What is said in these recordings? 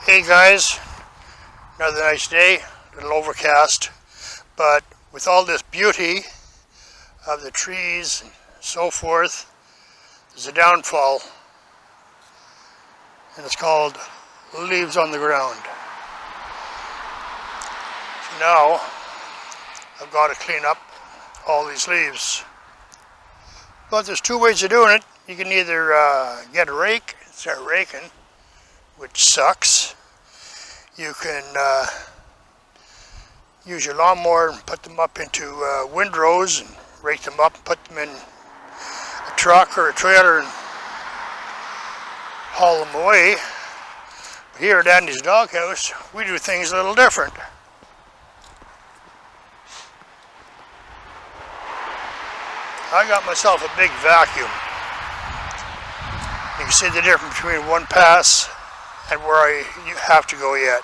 Hey guys, another nice day, a little overcast, but with all this beauty of the trees and so forth, there's a downfall, and it's called leaves on the ground. So now I've got to clean up all these leaves. But there's two ways of doing it. You can either get a rake and start raking, which sucks. You can use your lawnmower and put them up into windrows and rake them up and put them in a truck or a trailer and haul them away. But here at Andy's Doghouse, we do things a little different. I got myself a big vacuum. You can see the difference between one pass and where you have to go yet.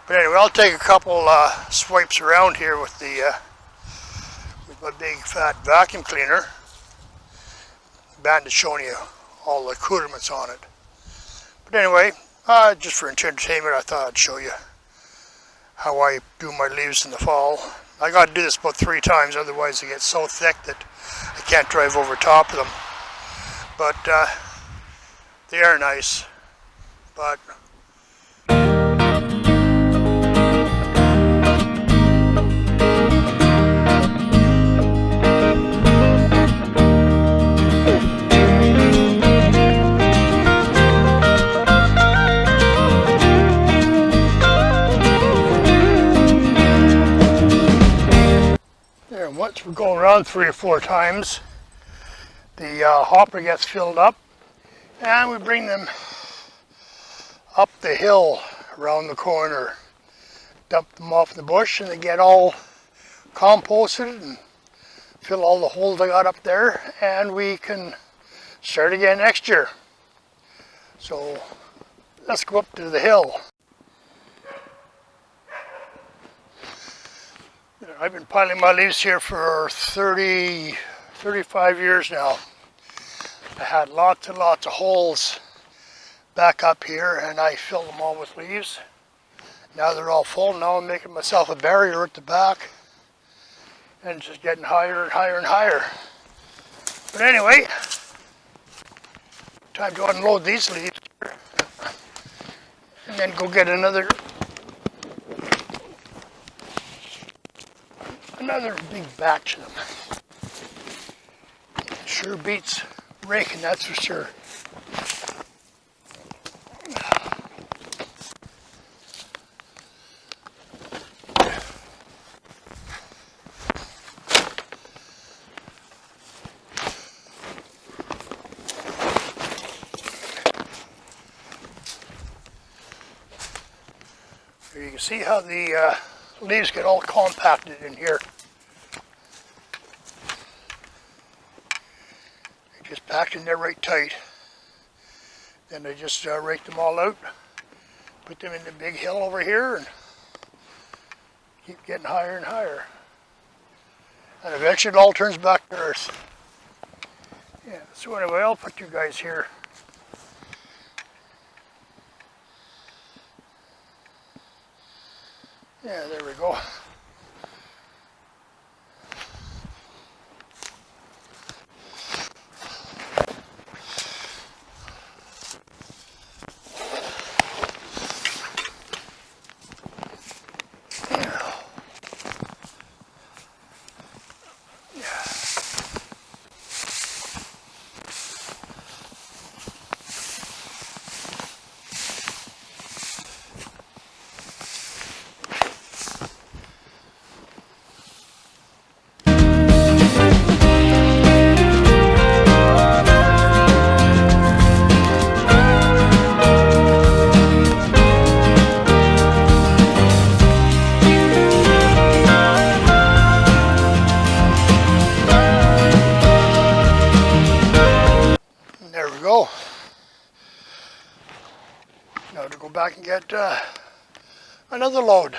But anyway, I'll take a couple swipes around here with my big fat vacuum cleaner. Bandit's showing you all the accoutrements on it. But anyway, just for entertainment, I thought I'd show you how I do my leaves in the fall. I got to do this about 3 times, otherwise they get so thick that I can't drive over top of them. But they are nice, but there, once we go around 3 or 4 times, the hopper gets filled up. And we bring them up the hill around the corner, dump them off the bush, and they get all composted and fill all the holes I got up there, and we can start again next year. So let's go up to the hill. I've been piling my leaves here for 35 years now. I had lots and lots of holes back up here, and I filled them all with leaves. Now they're all full. Now I'm making myself a barrier at the back, and it's just getting higher and higher and higher. But anyway, time to unload these leaves here, and then go get another big batch of them. Sure beats raking, that's for sure. Here you can see how the leaves get all compacted in here. Just packed in there right tight. Then I just rake them all out, put them in the big hill over here, and keep getting higher and higher. And eventually it all turns back to earth. Yeah, so anyway, I'll put you guys here. Yeah, there we go. Now to go back and get another load.